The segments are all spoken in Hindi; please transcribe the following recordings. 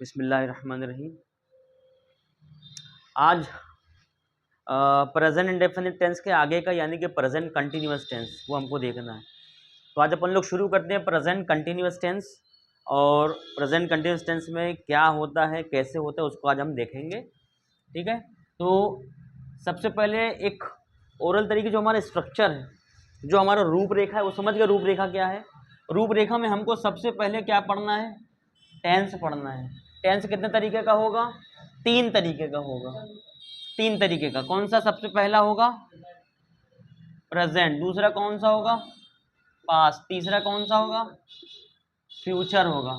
बिस्मिल्लाहिर्रहमानिर्रहीम। आज प्रेजेंट इंडेफिनिट टेंस के आगे का यानी कि प्रेजेंट कंटिन्यूअस टेंस वो हमको देखना है। तो आज अपन लोग शुरू करते हैं प्रेजेंट कंटिन्यूअस टेंस। और प्रेजेंट कंटिन्यूअस टेंस में क्या होता है, कैसे होता है, उसको आज हम देखेंगे। ठीक है, तो सबसे पहले एक ओरल तरीके जो हमारा स्ट्रक्चर है, जो हमारा रूपरेखा है, वो समझ गए। रूपरेखा क्या है? रूपरेखा में हमको सबसे पहले क्या पढ़ना है? टेंस पढ़ना है। टेंस कितने तरीके का होगा? 3 तरीके का होगा। 3 तरीके का। कौन सा सबसे पहला होगा? प्रेजेंट। दूसरा कौन सा होगा? पास्ट। तीसरा कौन सा होगा? फ्यूचर होगा।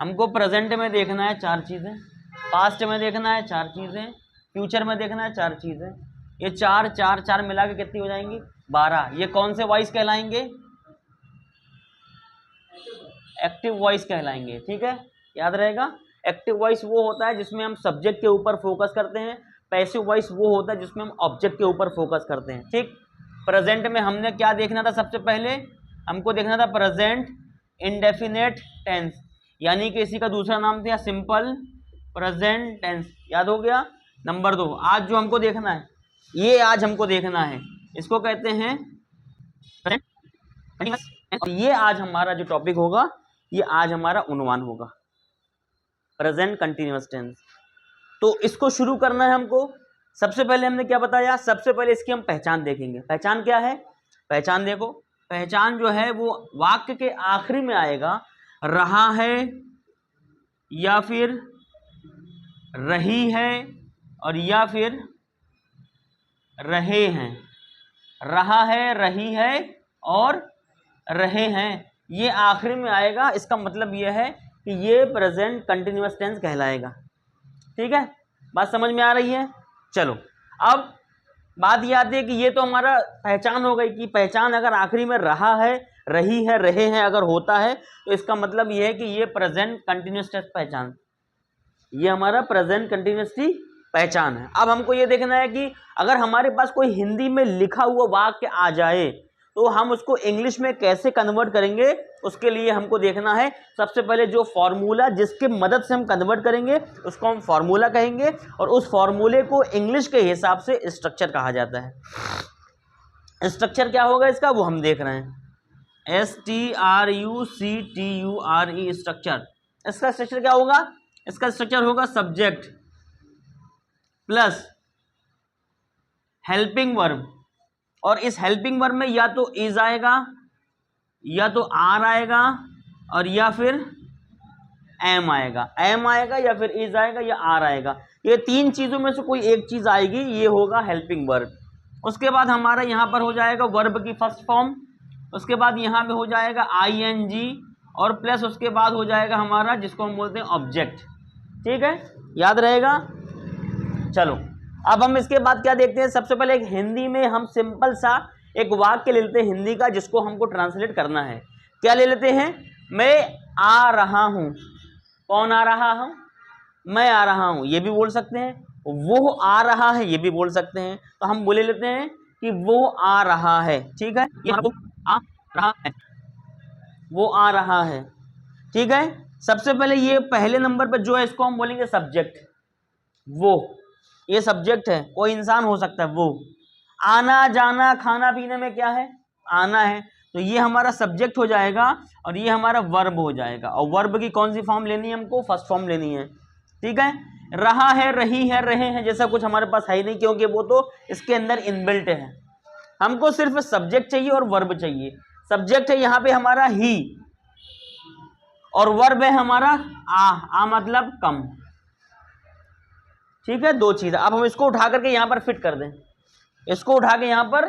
हमको प्रेजेंट में देखना है 4 चीजें, पास्ट में देखना है 4 चीजें, फ्यूचर में देखना है 4 चीजें। ये 4 4 4 मिला के कितनी हो जाएंगी? 12। ये कौन से वॉइस कहलाएंगे? एक्टिव वॉइस कहलाएंगे। ठीक है, याद रहेगा। एक्टिव वॉइस वो होता है जिसमें हम सब्जेक्ट के ऊपर फोकस करते हैं। पैसिव वॉइस वो होता है जिसमें हम ऑब्जेक्ट के ऊपर फोकस करते हैं। ठीक, प्रेजेंट में हमने क्या देखना था? सबसे पहले हमको देखना था प्रेजेंट इंडेफिनेट टेंस, यानी कि इसी का दूसरा नाम था सिंपल प्रेजेंट टेंस। याद हो गया? नंबर 2, आज जो हमको देखना है, ये आज हमको देखना है, इसको कहते हैं प्रेजेंट कंटीन्यूअस। और ये आज हमारा जो टॉपिक होगा, ये आज हमारा उन्वान होगा, प्रेजेंट कंटीन्यूअस टेंस। तो इसको शुरू करना है हमको। सबसे पहले हमने क्या बताया? सबसे पहले इसकी हम पहचान देखेंगे। पहचान क्या है? पहचान देखो, पहचान जो है वो वाक्य के आखिरी में आएगा। रहा है या फिर रही है, और या फिर रहे हैं। रहा है, रही है और रहे हैं, ये आखिरी में आएगा। इसका मतलब ये है कि ये प्रेजेंट कंटिन्यूअस टेंस कहलाएगा। ठीक है, बात समझ में आ रही है? चलो, अब बात ये आती है कि ये तो हमारा पहचान हो गई कि पहचान अगर आखिरी में रहा है, रही है, रहे हैं अगर होता है, तो इसका मतलब ये है कि ये प्रेजेंट कंटिन्यूअस टेंस पहचान, ये हमारा प्रेजेंट कंटिन्यूअस की पहचान है। अब हमको ये देखना है कि अगर हमारे पास कोई हिंदी में लिखा हुआ वाक्य आ जाए तो हम उसको इंग्लिश में कैसे कन्वर्ट करेंगे, उसके लिए हमको देखना है सबसे पहले जो फॉर्मूला जिसके मदद से हम कन्वर्ट करेंगे उसको हम फॉर्मूला कहेंगे, और उस फॉर्मूले को इंग्लिश के हिसाब से स्ट्रक्चर कहा जाता है। स्ट्रक्चर क्या होगा इसका, वो हम देख रहे हैं। STRUCTURE structure. इसका स्ट्रक्चर क्या होगा? इसका स्ट्रक्चर होगा सब्जेक्ट प्लस हेल्पिंग वर्ब, और इस हेल्पिंग वर्ब में या तो इज आएगा, या तो आर आएगा, और या फिर एम आएगा। एम आएगा या फिर इज आएगा या आर आएगा। ये 3 चीजों में से कोई एक चीज आएगी, ये होगा हेल्पिंग वर्ब। उसके बाद हमारा यहां पर हो जाएगा वर्ब की फर्स्ट फॉर्म, उसके बाद यहां पे हो जाएगा ING, और प्लस उसके बाद हो जाएगा हमारा जिसको हम बोलते हैं ऑब्जेक्ट। ठीक है, याद रहेगा। चलो, अब हम इसके बाद क्या देखते हैं? सबसे पहले एक हिंदी में हम सिंपल सा एक वाक्य ले लेते हैं हिंदी का, जिसको हमको ट्रांसलेट करना है। क्या ले लेते हैं? मैं आ रहा हूं। कौन आ रहा हूं? मैं आ रहा हूं, ये भी बोल सकते हैं। वो आ रहा है, ये भी बोल सकते हैं। तो हम बोले लेते हैं कि वो आ रहा है। ठीक है, ये आ रहा है, वो आ रहा है। ठीक है, सबसे पहले ये पहले नंबर पर जो है इसको हम बोलेंगे सब्जेक्ट। वो, ये सब्जेक्ट है, कोई इंसान हो सकता है। वो आना जाना खाना पीने में क्या है? आना है, तो ये हमारा सब्जेक्ट हो जाएगा, और ये हमारा वर्ब हो जाएगा। और वर्ब की कौन सी फॉर्म लेनी है हमको? फर्स्ट फॉर्म लेनी है। ठीक है, रहा है, रही है, रहे हैं जैसा कुछ हमारे पास है ही नहीं, क्योंकि वो तो इसके अंदर इनबिल्ट है। हमको सिर्फ सब्जेक्ट चाहिए और वर्ब चाहिए। सब्जेक्ट है यहाँ पे हमारा ही, और वर्ब है हमारा आ मतलब कम। ठीक है, 2 चीज। अब हम इसको उठा करके यहां पर फिट कर दें, इसको उठा के यहां पर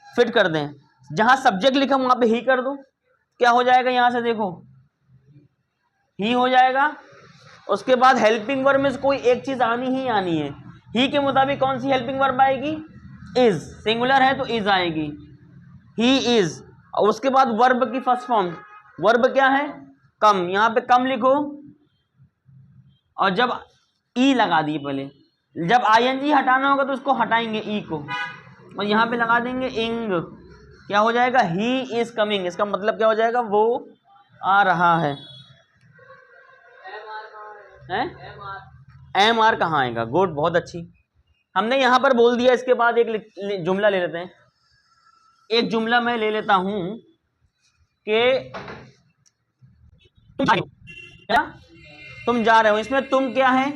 फिट कर दें। जहां सब्जेक्ट लिखा वहां पे ही कर दो। क्या हो जाएगा? यहां से देखो, ही हो जाएगा। उसके बाद हेल्पिंग वर्ब में कोई एक चीज आनी ही आनी है। ही के मुताबिक कौन सी हेल्पिंग वर्ब आएगी? इज। सिंगुलर है तो इज आएगी, ही इज। और उसके बाद वर्ब की फर्स्ट फॉर्म, वर्ब क्या है? कम। यहां पे कम लिखो, और जब ई लगा दिए पहले, जब ING हटाना होगा तो उसको हटाएंगे ई को, और यहां पे लगा देंगे इंग। क्या हो जाएगा? He is coming. इसका मतलब क्या हो जाएगा? वो आ रहा है। है, एम आर कहाँ आएगा? गुड, बहुत अच्छी, हमने यहां पर बोल दिया। इसके बाद एक जुमला ले लेते हैं। एक जुमला मैं ले लेता हूं कि क्या तुम जा रहे हो, इसमें तुम क्या है?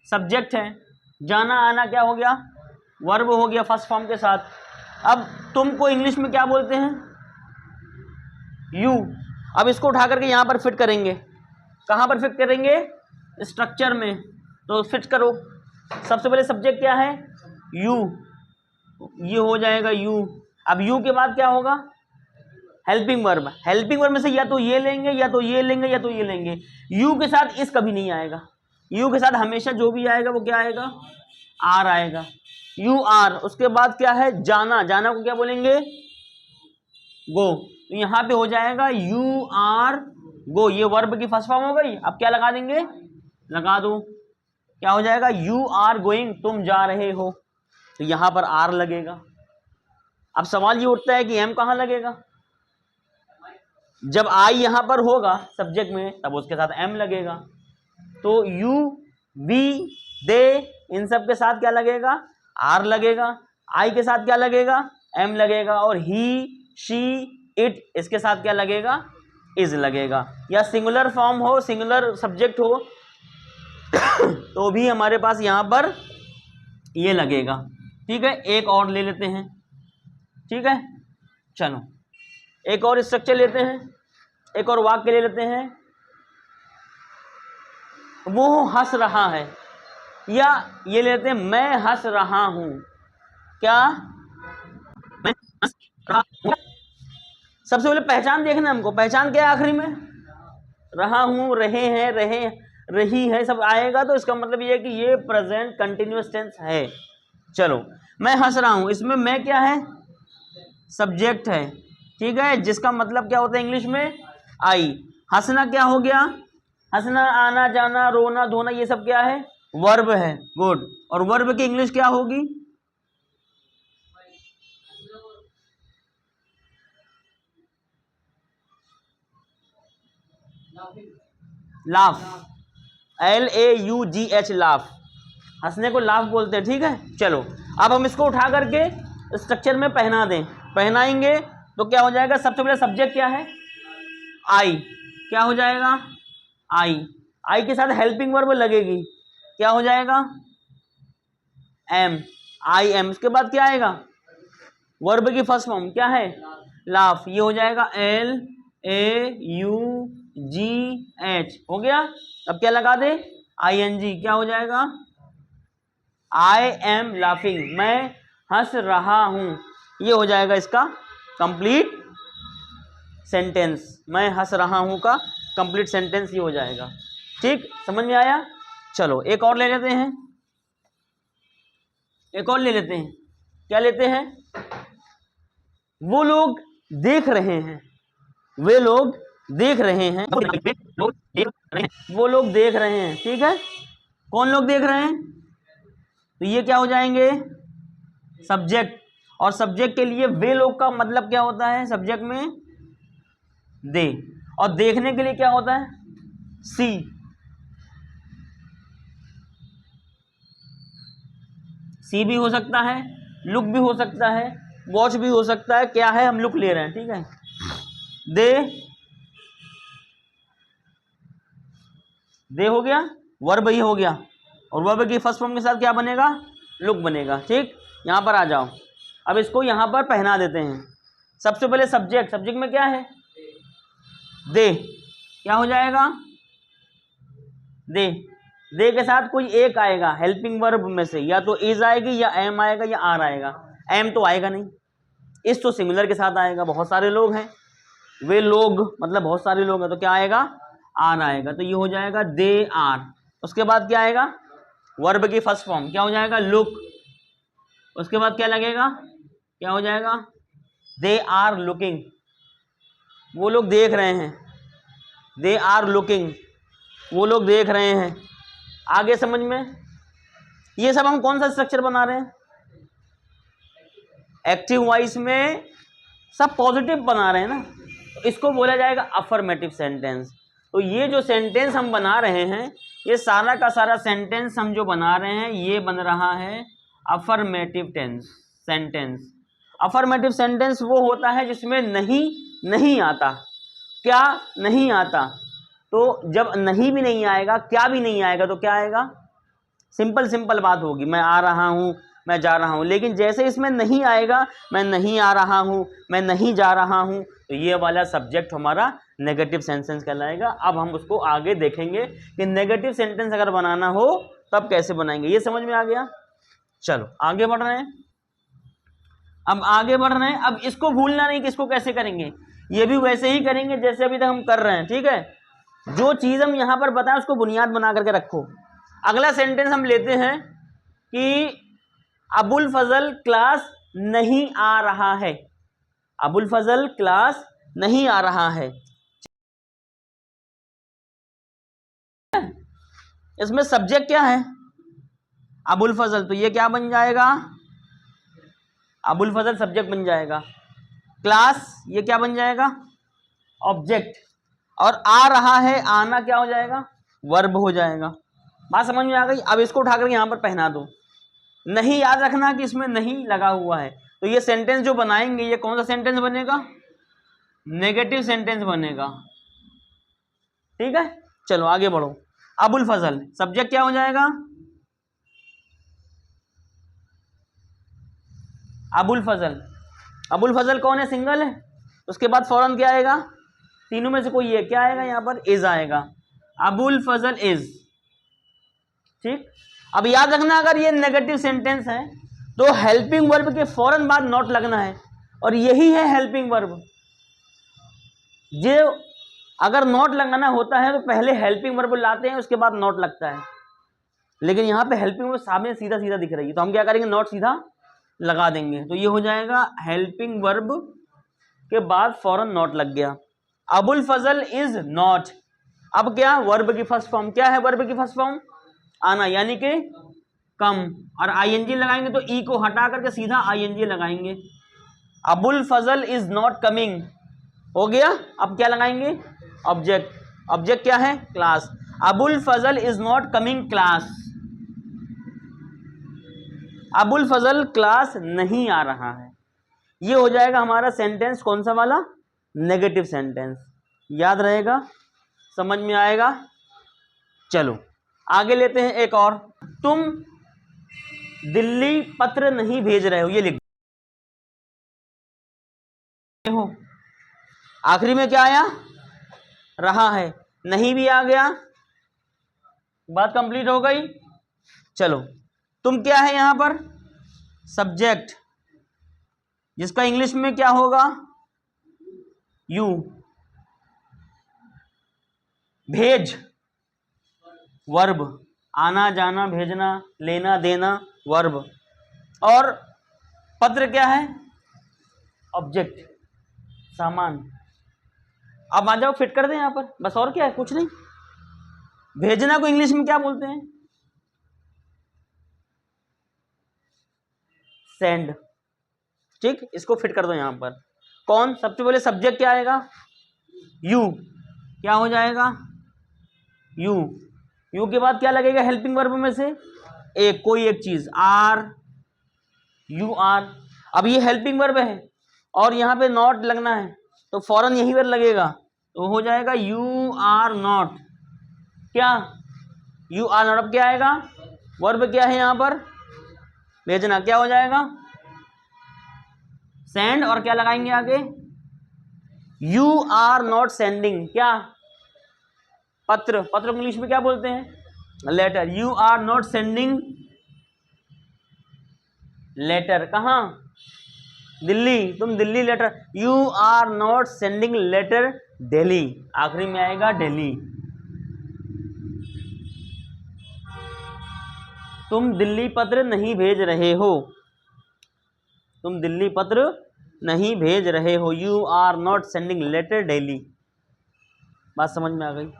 सब्जेक्ट है। जाना आना क्या हो गया? वर्ब हो गया फर्स्ट फॉर्म के साथ। अब तुमको इंग्लिश में क्या बोलते हैं? यू। अब इसको उठा करके यहां पर फिट करेंगे। कहां पर फिट करेंगे? स्ट्रक्चर में। तो फिट करो। सबसे पहले सब्जेक्ट क्या है? यू, ये हो जाएगा यू। अब यू के बाद क्या होगा? Helping verb. हेल्पिंग वर्ब में से या तो ये लेंगे या तो ये लेंगे या तो ये लेंगे। यू के साथ इस कभी नहीं आएगा। यू के साथ हमेशा जो भी आएगा वो क्या आएगा? आर आएगा। You are. उसके बाद क्या है? जाना। जाना को क्या बोलेंगे? गो। तो यहां पे हो जाएगा यू आर गो। ये वर्ब की फर्स्ट फॉर्म हो गई। अब क्या लगा देंगे? लगा दो। क्या हो जाएगा? यू आर गोइंग, तुम जा रहे हो। तो यहां पर आर लगेगा। अब सवाल ये उठता है कि एम कहां लगेगा? जब आई यहां पर होगा सब्जेक्ट में तब उसके साथ एम लगेगा। तो यू, वी, दे, इन सब के साथ क्या लगेगा? आर लगेगा। आई के साथ क्या लगेगा? एम लगेगा। और ही, शी, इट, इसके साथ क्या लगेगा? इज लगेगा। या सिंगुलर फॉर्म हो, सिंगुलर सब्जेक्ट हो तो भी हमारे पास यहां पर ये लगेगा। ठीक है, एक और ले लेते हैं। ठीक है, चलो एक और स्ट्रक्चर लेते हैं, एक और वाक्य ले लेते हैं। वो हंस रहा है, या ये लेते हैं मैं हंस रहा हूं। क्या? मैं हंस रहा हूं। सबसे पहले पहचान देखना हमको। पहचान क्या है आखिरी में? रहा हूं, रहे हैं, रहे, रही है, सब आएगा। तो इसका मतलब ये है कि ये प्रेजेंट कंटिन्यूअस टेंस है। चलो, मैं हंस रहा हूं, इसमें मैं क्या है? सब्जेक्ट है। ठीक है, जिसका मतलब क्या होता है इंग्लिश में? आई। हंसना क्या हो गया? हंसना, आना जाना, रोना धोना, ये सब क्या है? वर्ब है। गुड। और वर्ब की इंग्लिश क्या होगी? लाफ। LAUGH, laugh. हंसने को लाफ बोलते हैं। ठीक है, चलो अब हम इसको उठा करके स्ट्रक्चर में पहना दें। पहनाएंगे तो क्या हो जाएगा? सबसे पहले सब्जेक्ट क्या है? आई। क्या हो जाएगा? आई। आई के साथ हेल्पिंग वर्ब लगेगी। क्या हो जाएगा? एम। I am. इसके बाद क्या आएगा? वर्ब की फर्स्ट फॉर्म क्या है? लाफ। ये हो जाएगा LAUGH। हो गया। अब क्या लगा दे? ING। क्या हो जाएगा? आई एम लाफिंग, मैं हंस रहा हूं। ये हो जाएगा इसका कंप्लीट सेंटेंस। मैं हंस रहा हूं का कंप्लीट सेंटेंस ये हो जाएगा। ठीक, समझ में आया? चलो एक और ले लेते हैं। एक और ले लेते हैं। क्या लेते हैं? वो लोग देख रहे हैं। वे लोग देख रहे हैं। वो लोग देख रहे हैं। ठीक है, कौन लोग देख रहे हैं? तो ये क्या हो जाएंगे? सब्जेक्ट। और सब्जेक्ट के लिए वे लोग का मतलब क्या होता है सब्जेक्ट में? दे। और देखने के लिए क्या होता है? सी। सी भी हो सकता है, लुक भी हो सकता है, वॉच भी हो सकता है। क्या है? हम लुक ले रहे हैं। ठीक है, दे, दे हो गया, वर्ब ही हो गया। और वर्ब की फर्स्ट फॉर्म के साथ क्या बनेगा? लुक बनेगा। ठीक, यहां पर आ जाओ। अब इसको यहां पर पहना देते हैं। सबसे पहले सब्जेक्ट। सब्जेक्ट में क्या है? दे। क्या हो जाएगा? दे। दे के साथ कोई एक आएगा हेल्पिंग वर्ब में से, या तो इज आएगी या एम आएगा या आर आएगा। एम तो आएगा नहीं। इस तो सिमिलर के साथ आएगा, बहुत सारे लोग हैं। वे लोग मतलब बहुत सारे लोग हैं, तो क्या आएगा? आर आएगा। तो ये हो जाएगा दे आर। उसके बाद क्या आएगा? वर्ब की फर्स्ट फॉर्म क्या हो जाएगा? लुक। उसके बाद क्या लगेगा? क्या हो जाएगा? They are looking. वो लोग देख रहे हैं। They are looking. वो लोग देख रहे हैं। आगे समझ में? ये सब हम कौन सा स्ट्रक्चर बना रहे हैं? एक्टिव वॉइस में सब पॉजिटिव बना रहे हैं ना, तो इसको बोला जाएगा अफर्मेटिव सेंटेंस। तो ये जो सेंटेंस हम बना रहे हैं, ये सारा का सारा सेंटेंस हम जो बना रहे हैं, ये बन रहा है affirmative tense sentence. Affirmative sentence वो होता है जिसमें नहीं आता। क्या नहीं आता? तो जब नहीं भी नहीं आएगा, क्या भी नहीं आएगा, तो क्या आएगा? सिंपल बात होगी, मैं आ रहा हूँ, मैं जा रहा हूँ। लेकिन जैसे इसमें नहीं आएगा, मैं नहीं आ रहा हूँ, मैं नहीं जा रहा हूँ, तो ये वाला सब्जेक्ट हमारा नेगेटिव सेंटेंस कहलाएगा। अब हम उसको आगे देखेंगे कि नेगेटिव सेंटेंस अगर बनाना हो तब कैसे बनाएंगे। ये समझ में आ गया? चलो आगे बढ़ रहे हैं। अब आगे बढ़ रहे हैं, अब इसको भूलना नहीं कि इसको कैसे करेंगे। ये भी वैसे ही करेंगे जैसे अभी तक हम कर रहे हैं, ठीक है। जो चीज़ हम यहाँ पर बताएं उसको बुनियाद बना करके रखो। अगला सेंटेंस हम लेते हैं कि अबुल फजल क्लास नहीं आ रहा है। अबुल फजल क्लास नहीं आ रहा है। इसमें सब्जेक्ट क्या है? अबुल फजल, तो ये क्या बन जाएगा? अबुल फजल सब्जेक्ट बन जाएगा। क्लास ये क्या बन जाएगा? ऑब्जेक्ट। और आ रहा है, आना क्या हो जाएगा? वर्ब हो जाएगा। बात समझ में आ गई? अब इसको उठाकर यहां पर पहना दो। नहीं याद रखना कि इसमें नहीं लगा हुआ है। तो ये सेंटेंस जो बनाएंगे, ये कौन सा सेंटेंस बनेगा? नेगेटिव सेंटेंस बनेगा, ठीक है। चलो आगे बढ़ो। अबुल फजल सब्जेक्ट क्या हो जाएगा? अबुल फजल। अबुल फजल कौन है? सिंगल है। उसके बाद फौरन क्या आएगा? तीनों में से कोई है, क्या आएगा? यहाँ पर इज आएगा। अबुल फजल इज, ठीक। अब याद रखना, अगर ये नेगेटिव सेंटेंस है तो हेल्पिंग वर्ब के फौरन बाद नॉट लगना है, और यही है हेल्पिंग वर्ब। जो अगर नॉट लगाना होता है तो पहले हेल्पिंग वर्ब लाते हैं, उसके बाद नॉट लगता है। लेकिन यहाँ पे हेल्पिंग वर्ब सामने सीधा सीधा दिख रही है, तो हम क्या करेंगे? नॉट सीधा लगा देंगे। तो ये हो जाएगा हेल्पिंग वर्ब के बाद फौरन नॉट लग गया। Abul Fazal is not. अब क्या? वर्ब की फर्स्ट फॉर्म क्या है? वर्ब की फर्स्ट फॉर्म आना, यानी कि कम, और आईएनजी लगाएंगे तो ई को हटा करके सीधा आईएनजी लगाएंगे। Abul Fazal is not coming हो गया। अब क्या लगाएंगे? ऑब्जेक्ट। ऑब्जेक्ट क्या है? Class. Abul Fazal is not coming class. Abul Fazal class नहीं आ रहा है। ये हो जाएगा हमारा सेंटेंस कौन सा वाला? Negative sentence. याद रहेगा? समझ में आएगा? चलो आगे लेते हैं एक और। तुम दिल्ली पत्र नहीं भेज रहे हो, ये लिख हो। आखिरी में क्या आया? रहा है। नहीं भी आ गया, बात कंप्लीट हो गई। चलो, तुम क्या है यहां पर? सब्जेक्ट, जिसका इंग्लिश में क्या होगा? यू। भेज वर्ब, आना जाना भेजना, लेना देना वर्ब। और पत्र क्या है? ऑब्जेक्ट, सामान। अब आ जाओ, फिट कर दें यहां पर, बस। और क्या है? कुछ नहीं। भेजना को इंग्लिश में क्या बोलते हैं? सेंड, ठीक। इसको फिट कर दो यहां पर। कौन? सबसे पहले सब्जेक्ट क्या आएगा? यू। क्या हो जाएगा? यू। यू के बाद क्या लगेगा हेल्पिंग वर्ब में से? एक, कोई एक चीज। Are, you are. अब ये हेल्पिंग वर्ब है और यहां पे नॉट लगना है, तो फौरन यही वर्ब लगेगा, तो हो जाएगा यू आर नॉट। क्या? You are not. अब क्या आएगा? वर्ब क्या है यहां पर? भेजना। क्या हो जाएगा? सेंड। और क्या लगाएंगे आगे? You are not sending. क्या? पत्र। पत्र को इंग्लिश में क्या बोलते हैं? Letter. You are not sending letter. कहां? दिल्ली। तुम Delhi letter, you are not sending letter Delhi. आखिरी में आएगा दिल्ली। तुम दिल्ली पत्र नहीं भेज रहे हो। तुम दिल्ली पत्र नहीं भेज रहे हो। You are not sending letter Delhi. बात समझ में आ गई?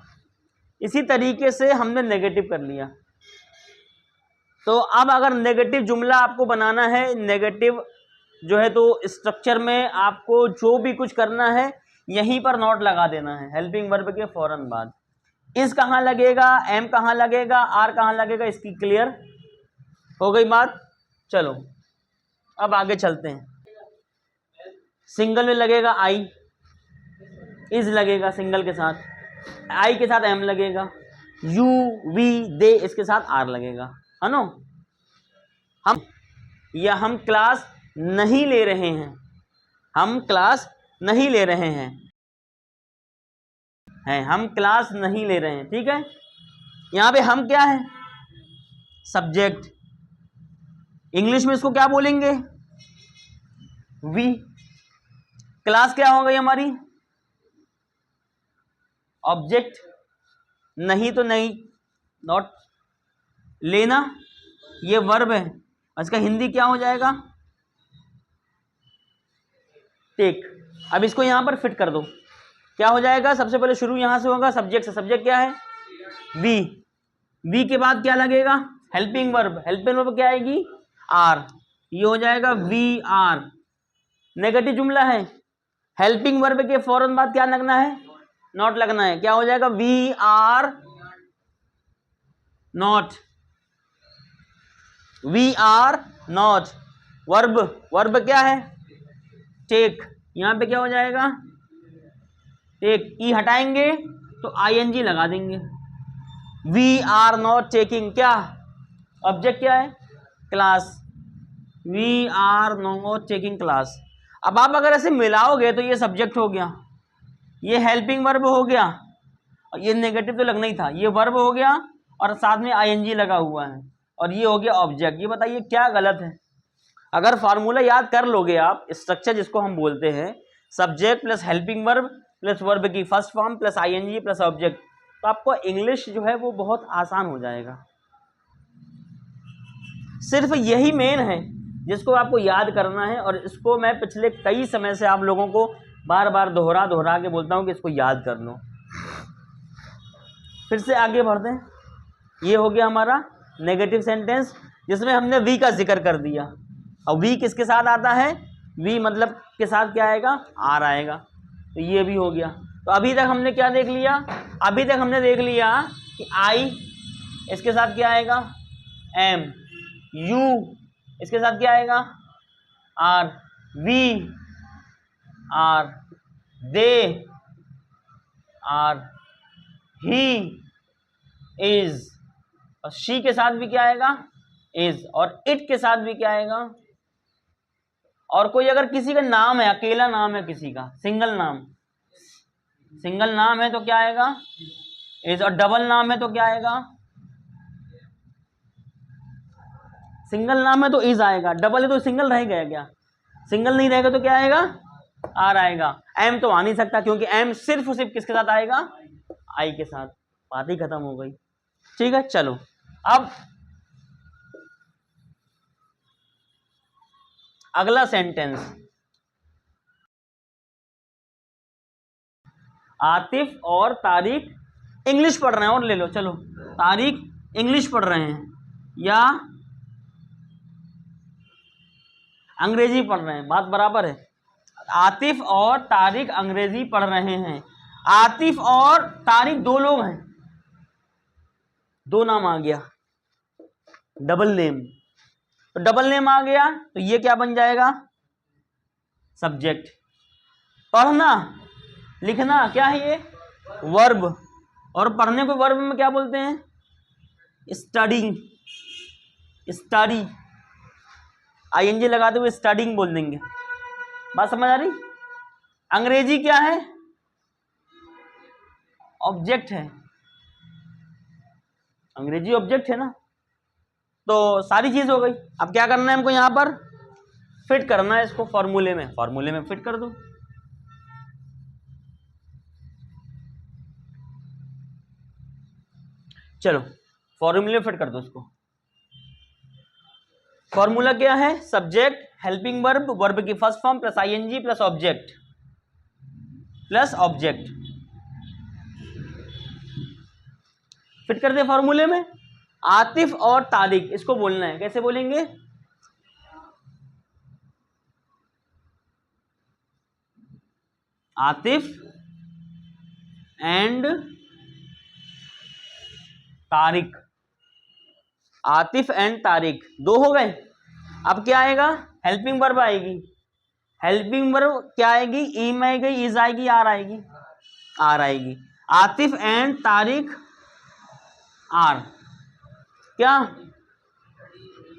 इसी तरीके से हमने नेगेटिव कर लिया। तो अब अगर नेगेटिव जुमला आपको बनाना है, नेगेटिव जो है, तो स्ट्रक्चर में आपको जो भी कुछ करना है, यहीं पर नॉट लगा देना है हेल्पिंग वर्ब के फौरन बाद। इस कहाँ लगेगा, एम कहाँ लगेगा, आर कहाँ लगेगा, इसकी क्लियर हो गई बात। चलो अब आगे चलते हैं। सिंगल में लगेगा आई, इज लगेगा सिंगल के साथ, आई के साथ एम लगेगा, यू वी दे इसके साथ आर लगेगा, है ना। हम क्लास नहीं ले रहे हैं, हम क्लास नहीं ले रहे हैं, हम क्लास नहीं ले रहे हैं, ठीक है। यहां पे हम क्या है, सब्जेक्ट। इंग्लिश में इसको क्या बोलेंगे, वी। क्लास क्या हो गई हमारी, ऑब्जेक्ट। नहीं तो नहीं, नॉट। लेना ये वर्ब है, इसका हिंदी क्या हो जाएगा, टेक। अब इसको यहां पर फिट कर दो, क्या हो जाएगा, सबसे पहले शुरू यहां से होगा सब्जेक्ट से। सब्जेक्ट क्या है, वी। वी के बाद क्या लगेगा, हेल्पिंग वर्ब। हेल्पिंग वर्ब क्या आएगी, आर। ये हो जाएगा वी आर। नेगेटिव जुमला है, हेल्पिंग वर्ब के फौरन बाद क्या लगना है, नॉट लगना है। क्या हो जाएगा, we are not, we are not. Verb, verb क्या है, टेक। यहां पे क्या हो जाएगा, टेक। ई हटाएंगे तो आईएनजी लगा देंगे। वी आर नॉट टेकिंग, क्या ऑब्जेक्ट क्या है, class. We are not taking class. अब आप अगर ऐसे मिलाओगे तो ये सब्जेक्ट हो गया, ये हेल्पिंग वर्ब हो गया, और ये नेगेटिव तो लगना ही था, ये वर्ब हो गया और साथ में आईएनजी लगा हुआ है, और ये हो गया ऑब्जेक्ट। ये बताइए क्या गलत है। अगर फार्मूला याद कर लोगे आप, स्ट्रक्चर जिसको हम बोलते हैं, subject plus helping verb plus verb की first form plus ING plus object, तो आपको इंग्लिश जो है वो बहुत आसान हो जाएगा। सिर्फ यही मेन है जिसको आपको याद करना है, और इसको मैं पिछले कई समय से आप लोगों को बार बार दोहरा दोहरा के बोलता हूं कि इसको याद कर लो। फिर से आगे बढ़ते हैं। ये हो गया हमारा नेगेटिव सेंटेंस जिसमें हमने वी का जिक्र कर दिया। और वी किसके साथ आता है, वी मतलब के साथ क्या आएगा, आर आएगा। तो ये भी हो गया। तो अभी तक हमने क्या देख लिया, अभी तक हमने देख लिया कि आई इसके साथ क्या आएगा, एम। यू इसके साथ क्या आएगा, are. We are, they are, he is, और शी के साथ भी क्या आएगा, इज। और इट के साथ भी क्या आएगा। और कोई अगर किसी का नाम है, अकेला नाम है किसी का, सिंगल नाम, सिंगल नाम है तो क्या आएगा, इज। और डबल नाम है तो क्या आएगा, सिंगल नाम है तो इज आएगा, डबल है तो सिंगल रह गया क्या, सिंगल नहीं रहेगा तो क्या आएगा, आर आएगा। एम तो आ नहीं सकता क्योंकि एम सिर्फ और सिर्फ किसके साथ आएगा, आई के साथ। बात ही खत्म हो गई, ठीक है। चलो अब अगला सेंटेंस, आतिफ और तारिक इंग्लिश पढ़ रहे हैं, और ले लो चलो, तारिक इंग्लिश पढ़ रहे हैं या अंग्रेजी पढ़ रहे हैं, बात बराबर है। आतिफ और तारिक अंग्रेजी पढ़ रहे हैं। आतिफ और तारिक दो लोग हैं, दो नाम आ गया, डबल नेम। तो डबल नेम आ गया तो ये क्या बन जाएगा, सब्जेक्ट। पढ़ना लिखना क्या है, ये वर्ब। और पढ़ने को वर्ब में क्या बोलते हैं, स्टडिंग, स्टडी। आईएनजी लगाते हुए स्टडिंग बोल देंगे। बात समझ आ रही। अंग्रेजी क्या है, ऑब्जेक्ट है, अंग्रेजी ऑब्जेक्ट है ना। तो सारी चीज हो गई। अब क्या करना है हमको, यहां पर फिट करना है इसको फॉर्मूले में। फॉर्मूले में फिट कर दो। चलो फॉर्मूले में फिट कर दो इसको। फॉर्मूला क्या है, सब्जेक्ट हेल्पिंग वर्ब, वर्ब की first form plus ING plus object, plus object. Fit कर दे फॉर्मूले में। आतिफ और तारिक, इसको बोलना है, कैसे बोलेंगे, आतिफ एंड तारिक, आतिफ एंड तारिक, दो हो गए। अब क्या आएगा, हेल्पिंग वर्ब आएगी। हेल्पिंग वर्ब क्या आएगी, इम आएगी, इज आएगी, आर आएगी, आर आएगी। आतिफ एंड तारिक आर क्या,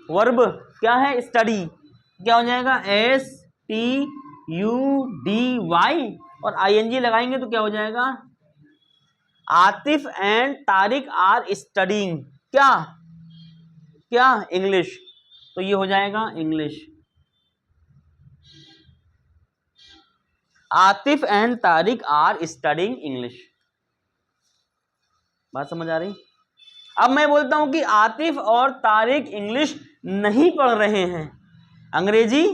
वर्ब क्या है, स्टडी, क्या हो जाएगा, S T U D Y, और आईएनजी लगाएंगे तो क्या हो जाएगा, Atif and Tariq are studying क्या, क्या, इंग्लिश, तो ये हो जाएगा English. Atif and Tariq are studying English. बात समझ आ रही। अब मैं बोलता हूं कि आतिफ और तारिक इंग्लिश नहीं पढ़ रहे हैं, अंग्रेजी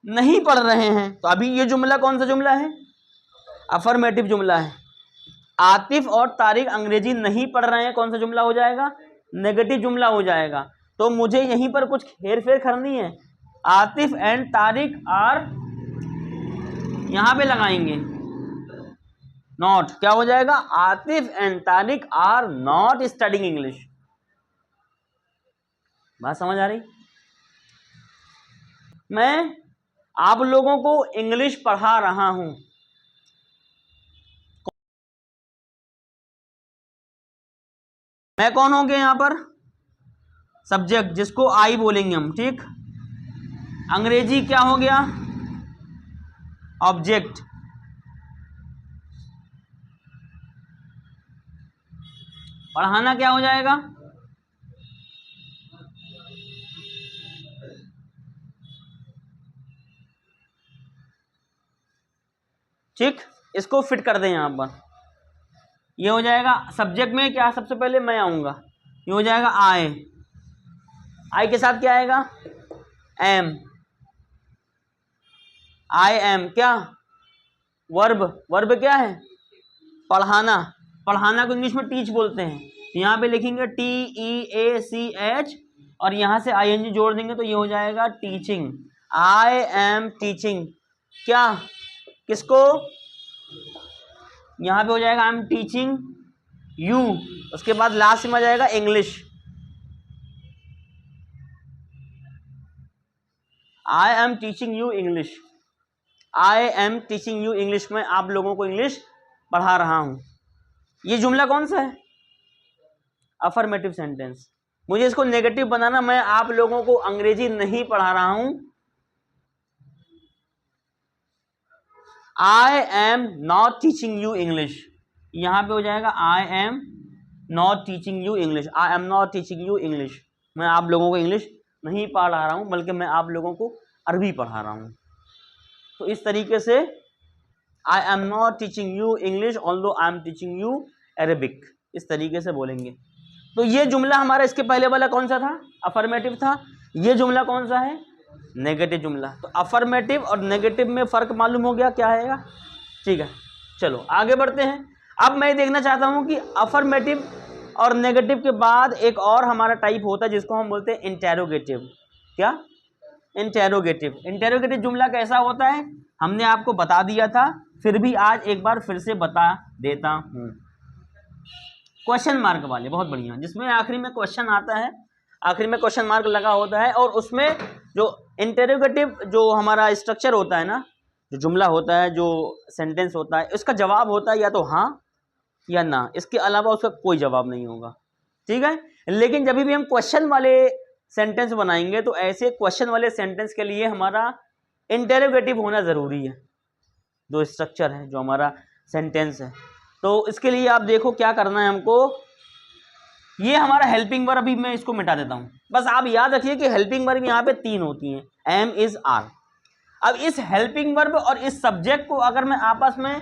नहीं पढ़ रहे हैं, तो अभी ये जुमला कौन सा जुमला है, अफर्मेटिव जुमला है। आतिफ और तारिक अंग्रेजी नहीं पढ़ रहे हैं, कौन सा जुमला हो जाएगा, नेगेटिव जुमला हो जाएगा। तो मुझे यहीं पर कुछ हेर फेर करनी है, आतिफ एंड तारिक आर यहां पे लगाएंगे नॉट, क्या हो जाएगा, Atif and Tariq are not studying English. बात समझ आ रही। मैं आप लोगों को इंग्लिश पढ़ा रहा हूं, मैं कौन हो गया यहां पर, सब्जेक्ट, जिसको आई बोलेंगे हम, ठीक। अंग्रेजी क्या हो गया, ऑब्जेक्ट, पढ़ाना क्या हो जाएगा, ठीक। इसको फिट कर दें यहां पर, ये हो जाएगा सब्जेक्ट में क्या, सबसे पहले मैं आऊंगा, ये हो जाएगा आई, आई के साथ क्या आएगा, एम, आई एम क्या, वर्ब, वर्ब क्या है, पढ़ाना, पढ़ाना को इंग्लिश में टीच बोलते हैं, तो यहाँ पे लिखेंगे TEACH और यहाँ से ING जोड़ देंगे तो ये हो जाएगा टीचिंग, आई एम टीचिंग क्या, किसको, यहाँ पे हो जाएगा आई एम टीचिंग यू, उसके बाद लास्ट में आ जाएगा English, I am teaching you English, I am teaching you English, में आप लोगों को इंग्लिश पढ़ा रहा हूं। ये जुमला कौन सा है, अफर्मेटिव सेंटेंस। मुझे इसको नेगेटिव बनाना, मैं आप लोगों को अंग्रेजी नहीं पढ़ा रहा हूं, I am not teaching you English, यहां पे हो जाएगा I am not teaching you English, I am not teaching you English, मैं आप लोगों को इंग्लिश नहीं पढ़ा रहा हूं, बल्कि मैं आप लोगों को अरबी पढ़ा रहा हूं। तो इस तरीके से I am not teaching you English although I am teaching you Arabic, इस तरीके से बोलेंगे। तो ये जुमला हमारा इसके पहले वाला कौन सा था, अफर्मेटिव था, ये जुमला कौन सा है, नेगेटिव जुमला। तो अफर्मेटिव और नेगेटिव में फर्क मालूम हो गया क्या आएगा, ठीक है। चलो आगे बढ़ते हैं। अब मैं देखना चाहता हूं कि अफर्मेटिव और नेगेटिव के बाद एक और हमारा टाइप होता है जिसको हम बोलते हैं इंटेरोगेटिव, क्या, इंटेरोगेटिव। इंटेरोगेटिव जुमला कैसा होता है हमने आपको बता दिया था, फिर भी आज एक बार फिर से बता देता हूं। क्वेश्चन मार्क वाले, बहुत बढ़िया, जिसमें आखिरी में क्वेश्चन आता है, आखिरी में क्वेश्चन मार्क लगा होता है, और उसमें जो इंटेरोगेटिव जो हमारा स्ट्रक्चर होता है ना, जो जुमला होता है, जो सेंटेंस होता है, उसका जवाब होता है या तो हाँ या ना, इसके अलावा उसका कोई जवाब नहीं होगा, ठीक है। लेकिन जब भी हम क्वेश्चन वाले सेंटेंस बनाएंगे तो ऐसे क्वेश्चन वाले सेंटेंस के लिए हमारा इंटेरोगेटिव होना ज़रूरी है, जो स्ट्रक्चर है, जो हमारा सेंटेंस है। तो इसके लिए आप देखो क्या करना है हमको, ये हमारा हेल्पिंग वर्ब, अभी मैं इसको मिटा देता हूँ। बस आप याद रखिए कि हेल्पिंग वर्ब यहाँ पे 3 होती हैं, एम, इज, आर। अब इस हेल्पिंग वर्ब और इस सब्जेक्ट को अगर मैं आपस में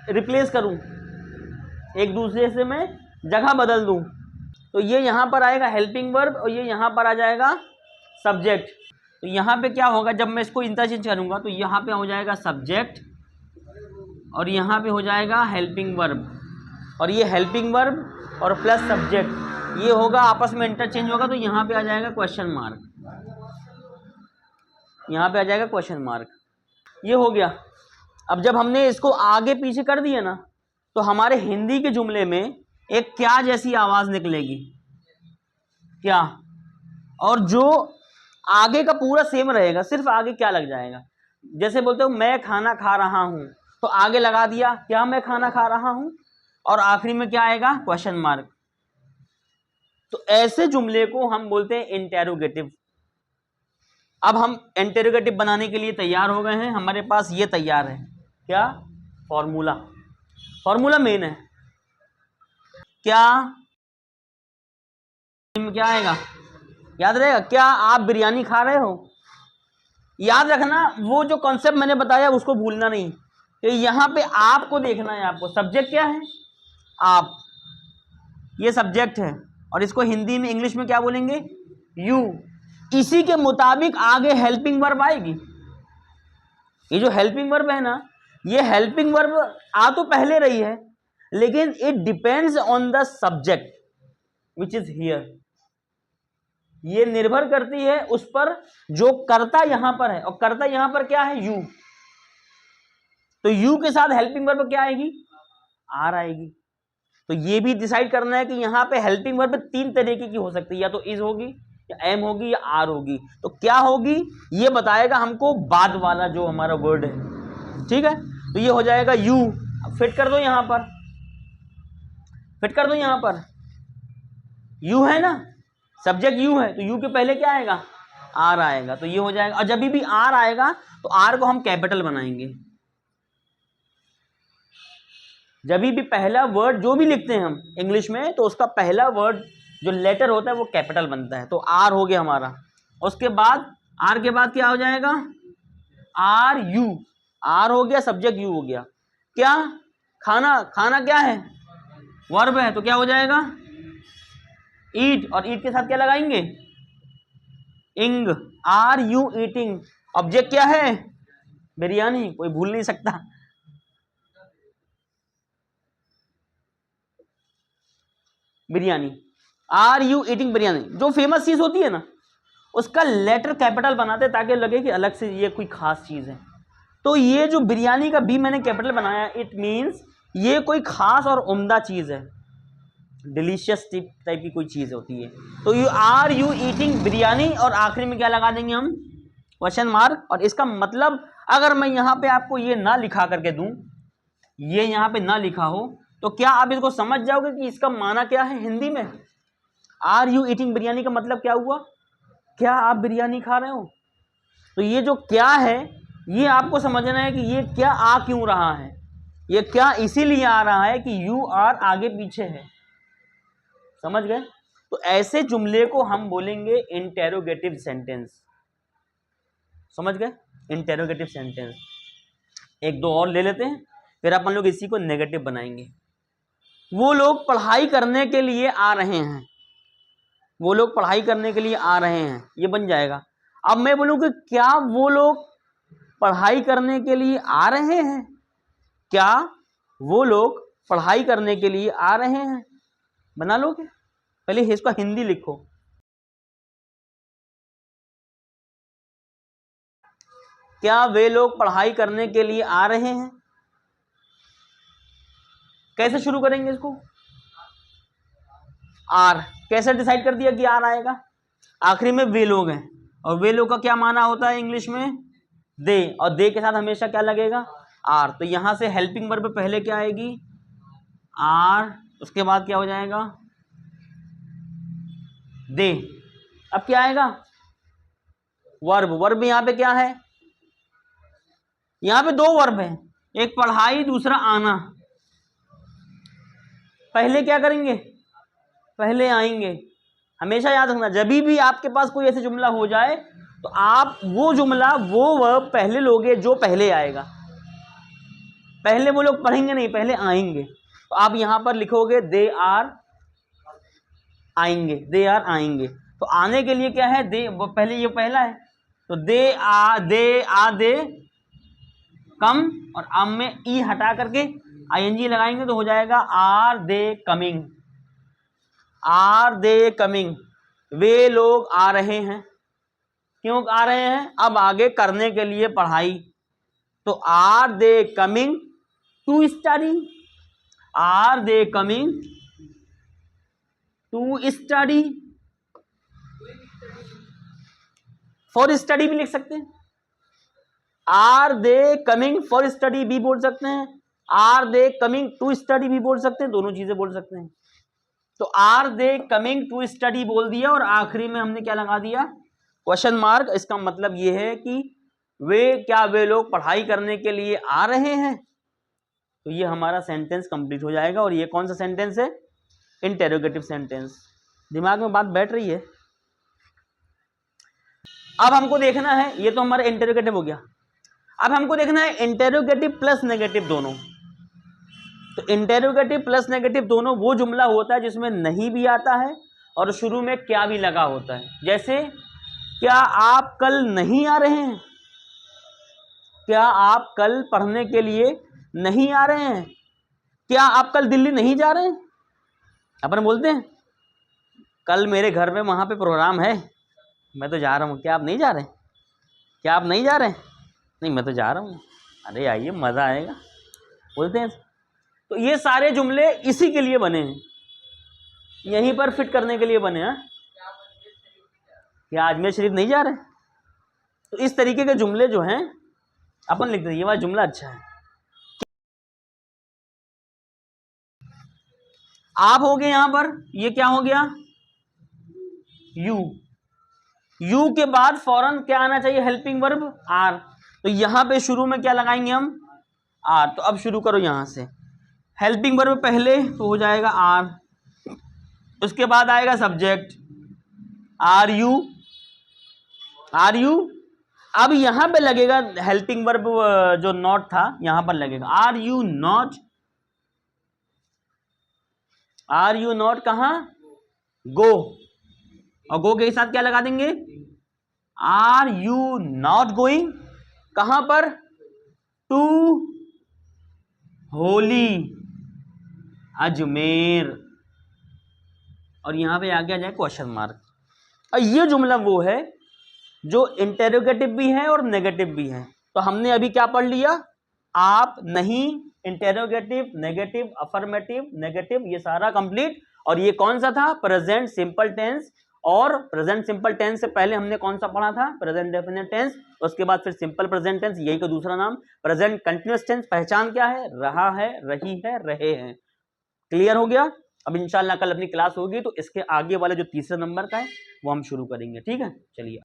रिप्लेस करूँ, एक दूसरे से मैं जगह बदल दूँ, तो ये यहाँ पर आएगा हेल्पिंग वर्ब और ये यहाँ पर आ जाएगा सब्जेक्ट। तो यहाँ पे क्या होगा, जब मैं इसको इंटरचेंज करूँगा तो यहाँ पे हो जाएगा सब्जेक्ट और यहाँ पे हो जाएगा हेल्पिंग वर्ब, और ये हेल्पिंग वर्ब और प्लस सब्जेक्ट ये होगा, आपस में इंटरचेंज होगा, तो यहाँ पे आ जाएगा क्वेश्चन मार्क, यहाँ पे आ जाएगा क्वेश्चन मार्क। ये हो गया। अब जब हमने इसको आगे पीछे कर दिया ना, तो हमारे हिंदी के जुमले में एक क्या जैसी आवाज निकलेगी, क्या, और जो आगे का पूरा सेम रहेगा, सिर्फ आगे क्या लग जाएगा। जैसे बोलते हो मैं खाना खा रहा हूं, तो आगे लगा दिया क्या, मैं खाना खा रहा हूं, और आखिरी में क्या आएगा, क्वेश्चन मार्क। तो ऐसे जुमले को हम बोलते हैं इंटेरोगेटिव। अब हम इंटेरोगेटिव बनाने के लिए तैयार हो गए हैं, हमारे पास ये तैयार है, क्या, फॉर्मूला। फॉर्मूला मेन है, क्या क्या आएगा, याद रहेगा, क्या आप बिरयानी खा रहे हो। याद रखना वो जो कॉन्सेप्ट मैंने बताया उसको भूलना नहीं, कि यहां पे आपको देखना है, आपको सब्जेक्ट क्या है, आप, ये सब्जेक्ट है, और इसको हिंदी में इंग्लिश में क्या बोलेंगे, यू। इसी के मुताबिक आगे हेल्पिंग वर्ब आएगी। ये जो हेल्पिंग वर्ब है ना, ये हेल्पिंग वर्ब आ तो पहले रही है, लेकिन it depends on the subject which is here. ये निर्भर करती है उस पर जो कर्ता यहां पर है, और कर्ता यहां पर क्या है, यू। तो यू के साथ हेल्पिंग वर्ब क्या आएगी, आर आएगी। तो ये भी डिसाइड करना है कि यहां पे हेल्पिंग वर्ब 3 तरीके की हो सकती है, या तो इज होगी, या एम होगी, या आर होगी। तो क्या होगी ये बताएगा हमको बाद वाला जो हमारा वर्ड है, ठीक है। तो ये हो जाएगा यू। फिट कर दो यहां पर, फिट कर दो यहां पर, यू है ना, सब्जेक्ट यू है, तो यू के पहले क्या आएगा, आर आएगा। तो ये हो जाएगा, और जब भी आर आएगा तो आर को हम कैपिटल बनाएंगे। जब भी पहला वर्ड जो भी लिखते हैं हम इंग्लिश में, तो उसका पहला वर्ड जो लेटर होता है वो कैपिटल बनता है। तो आर हो गया हमारा, उसके बाद आर के बाद क्या हो जाएगा, आर यू। आर हो गया, सब्जेक्ट यू हो गया। क्या, खाना, खाना क्या है, वर्ब है, तो क्या हो जाएगा, ईट, और ईट के साथ क्या लगाएंगे, इंग। आर यू ईटिंग, ऑब्जेक्ट क्या है, बिरयानी, कोई भूल नहीं सकता। Biryani, are you eating biryani, जो फेमस चीज होती है ना, उसका लेटर कैपिटल बनाते ताकि लगे कि अलग से ये कोई खास चीज है। तो ये जो बिरयानी का भी मैंने कैपिटल बनाया, इट मींस ये कोई खास और उम्दा चीज है, डिलीशियस टाइप की कोई चीज होती है। तो you are you eating biryani, और आखिरी में क्या लगा देंगे हम, क्वेश्चन मार्क। और इसका मतलब अगर मैं यहां पे आपको ये ना लिखा करके दूं, ये यहां पे ना लिखा हो, तो क्या आप इसको समझ जाओगे कि इसका माना क्या है हिंदी में। आर यू ईटिंग बिरयानी का मतलब क्या हुआ, क्या आप बिरयानी खा रहे हो। तो ये जो क्या है, ये आपको समझना है कि ये क्या आ क्यों रहा है। ये क्या इसीलिए आ रहा है कि यू आर आगे पीछे है, समझ गए। तो ऐसे जुमले को हम बोलेंगे इंटेरोगेटिव सेंटेंस, समझ गए, इंटेरोगेटिव सेंटेंस। एक दो और ले लेते हैं, फिर अपन लोग इसी को नेगेटिव बनाएंगे। वो लोग पढ़ाई करने के लिए आ रहे हैं, वो लोग पढ़ाई करने के लिए आ रहे हैं, ये बन जाएगा। अब मैं बोलूं कि क्या वो लोग पढ़ाई करने के लिए आ रहे हैं, क्या वो लोग पढ़ाई करने के लिए आ रहे हैं, बना लोगे। पहले इसका हिंदी लिखो, क्या वे लोग पढ़ाई करने के लिए आ रहे हैं। कैसे शुरू करेंगे इसको, आर, कैसे डिसाइड कर दिया कि आर आएगा, आखिरी में वे लोग हैं, और वे लोग का क्या माना होता है इंग्लिश में, दे, और दे के साथ हमेशा क्या लगेगा, आर। तो यहां से हेल्पिंग वर्ब पहले क्या आएगी, आर, उसके बाद क्या हो जाएगा, दे। अब क्या आएगा, वर्ब। वर्ब यहां पे क्या है, यहां पे दो वर्ब है, एक पढ़ाई, दूसरा आना। पहले क्या करेंगे, पहले आएंगे। हमेशा याद रखना, जब भी आपके पास कोई ऐसा जुमला हो जाए, तो आप वो जुमला, वो वर्ब पहले लोगे जो पहले आएगा। पहले वो लोग पढ़ेंगे नहीं, पहले आएंगे। तो आप यहां पर लिखोगे दे आर आएंगे, दे आर आएंगे। तो आने के लिए क्या है, दे, वो पहले, ये पहला है, तो दे दे कम, और आम में ई हटा करके आईएनजी लगाएंगे तो हो जाएगा are they coming, are they coming, वे लोग आ रहे हैं। क्यों आ रहे हैं, अब आगे करने के लिए पढ़ाई। तो are they coming to study, are they coming to study, for study भी लिख सकते हैं, are they coming for study भी बोल सकते हैं, are they coming to study भी बोल सकते हैं, दोनों चीजें बोल सकते हैं। तो are they coming to study बोल दिया और आखिरी में हमने क्या लगा दिया, क्वेश्चन मार्क। इसका मतलब ये है कि वे लोग पढ़ाई करने के लिए आ रहे हैं। तो ये हमारा सेंटेंस कंप्लीट हो जाएगा। और ये कौन सा सेंटेंस है, इंटेरोगेटिव सेंटेंस। दिमाग में बात बैठ रही है। अब हमको देखना है, ये तो हमारा इंटेरोगेटिव हो गया, अब हमको देखना है इंटेरोगेटिव प्लस नेगेटिव दोनों। तो इंटेरोगेटिव प्लस नेगेटिव दोनों वो जुमला होता है जिसमें नहीं भी आता है और शुरू में क्या भी लगा होता है। जैसे क्या आप कल नहीं आ रहे हैं, क्या आप कल पढ़ने के लिए नहीं आ रहे हैं, क्या आप कल दिल्ली नहीं जा रहे हैं। अपन बोलते हैं कल मेरे घर में वहां पे प्रोग्राम है, मैं तो जा रहा हूँ, क्या आप नहीं जा रहे, क्या आप नहीं जा रहे, नहीं मैं तो जा रहा हूँ, अरे आइए मजा आएगा, बोलते हैं। तो ये सारे जुमले इसी के लिए बने हैं, यहीं पर फिट करने के लिए बने हैं। क्या अजमेर शरीफ नहीं जा रहे। तो इस तरीके के जुमले जो हैं अपन लिखते हैं, ये वाला जुमला अच्छा है। आप हो गए यहां पर, ये क्या हो गया, यू। यू के बाद फौरन क्या आना चाहिए, हेल्पिंग वर्ब आर। तो यहां पे शुरू में क्या लगाएंगे हम, आर। तो अब शुरू करो यहां से, हेल्पिंग वर्ब पहले तो हो जाएगा आर, उसके बाद आएगा subject are you, are you. अब यहां पे लगेगा हेल्पिंग वर्ब जो नॉट था यहां पर लगेगा, are you not, are you not कहां, गो, और गो के साथ क्या लगा देंगे, आर यू नॉट गोइंग कहां पर, टू होली अजमेर, और यहां पे आ गया जाए क्वेश्चन मार्क। और ये जुमला वो है जो इंटेरोगेटिव भी है और नेगेटिव भी है। तो हमने अभी क्या पढ़ लिया, आप नहीं, इंटेरोगेटिव, नेगेटिव, अफर्मेटिव, नेगेटिव, ये सारा कंप्लीट। और ये कौन सा था, प्रेजेंट सिंपल टेंस। और प्रेजेंट सिंपल टेंस से पहले हमने कौन सा पढ़ा था, प्रेजेंट डेफिनेट टेंस। उसके बाद फिर सिंपल प्रेजेंट टेंस, यही का दूसरा नाम। प्रेजेंट कंटिन्यूअस टेंस पहचान क्या है, रहा है, रही है, रहे हैं। क्लियर हो गया। अब इंशाल्लाह कल अपनी क्लास होगी तो इसके आगे वाले जो तीसरे नंबर का है वो हम शुरू करेंगे। ठीक है, चलिए।